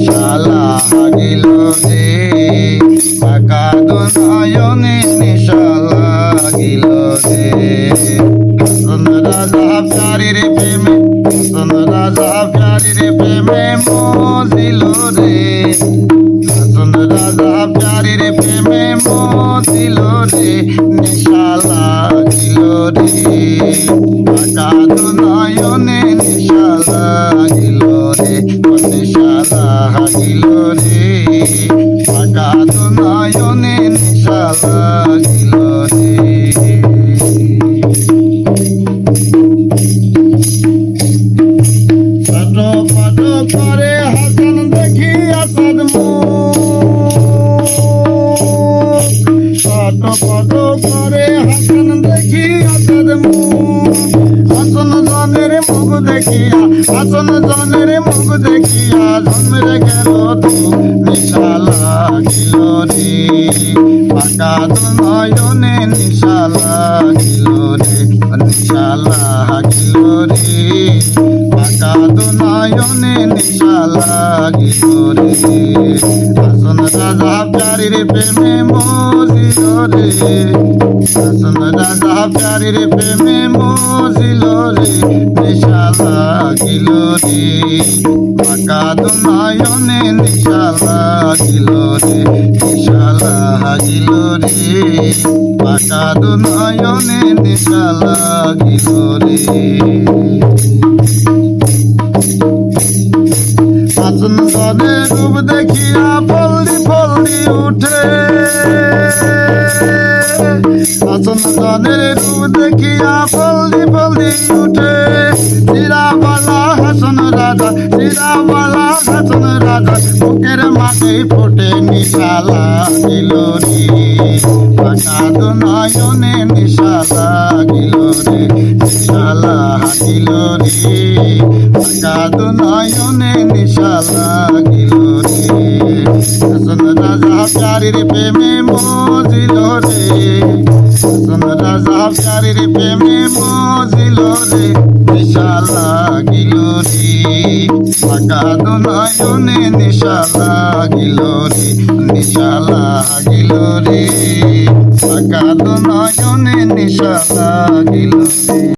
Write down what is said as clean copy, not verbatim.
নিশা লাগিল রে ফাঁকা দু নয়নে নিশা লাগিল রে হাসন রাজা প্যারির প্রেমে হাসন রাজা প্যারির প্রেমে মজিল রে হাসন রাজা প্যারির প্রেমে মজিল রে নিশা লাগিল রে ফাঁকা দু নয়নে নিশা লাগিল রে নিশা লাগিল রে ফাঁকা দু নয়নে নিশা লাগিল রে ছটপট করে হাসান দেখি আসাদ ছটপট করে হাসান দেখি আসাদ হাসন জনের মুখ দেখিয়া হাসন জনের মুখ দেখিয়া জন্মে গেল তো নিশা লাগিল রে ফাঁকা দু নয়নে নিশা লাগিল রে নিশা লাগিল রে ফাঁকা দু নয়নে নিশা লাগিল রে হাসন রাজা প্যারির প্রেমে মজিল রে হাসন রাজা প্যারির প্রেমে মজিল রে নিশা লাগিল রে ফাঁকা দু নয়নে নিশা লাগিল রে নিশা লাগিল রে ফাঁকা দু নয়নে নিশা লাগিল রে হাসন জনের রূপ দেখিয়া পল্লি পল্লি উঠে হাসন জনের রূপ দেখিয়া পল্লি পল্লি উঠে শিরাবালা হাসন রাজা শিরাবালা হাসন রাজা বুকের মাটি ফোটে নিশা লাগিল রে ফাঁকা দু নয়নে নিশা লাগিল রে নিশা লাগিল রে ফাঁকা দু নয়নে নিশা লাগিল রে হাসন রাজা প্যারির প্রেমে মজিল রে হাসন রাজা প্যারির প্রেমে মজিল রে নিশা লাগিল রে ফাঁকা দু নয়নে নিশা লাগিল রে নিশা লাগিল রে ফাঁকা দু নয়নে নিশা লাগিল রে।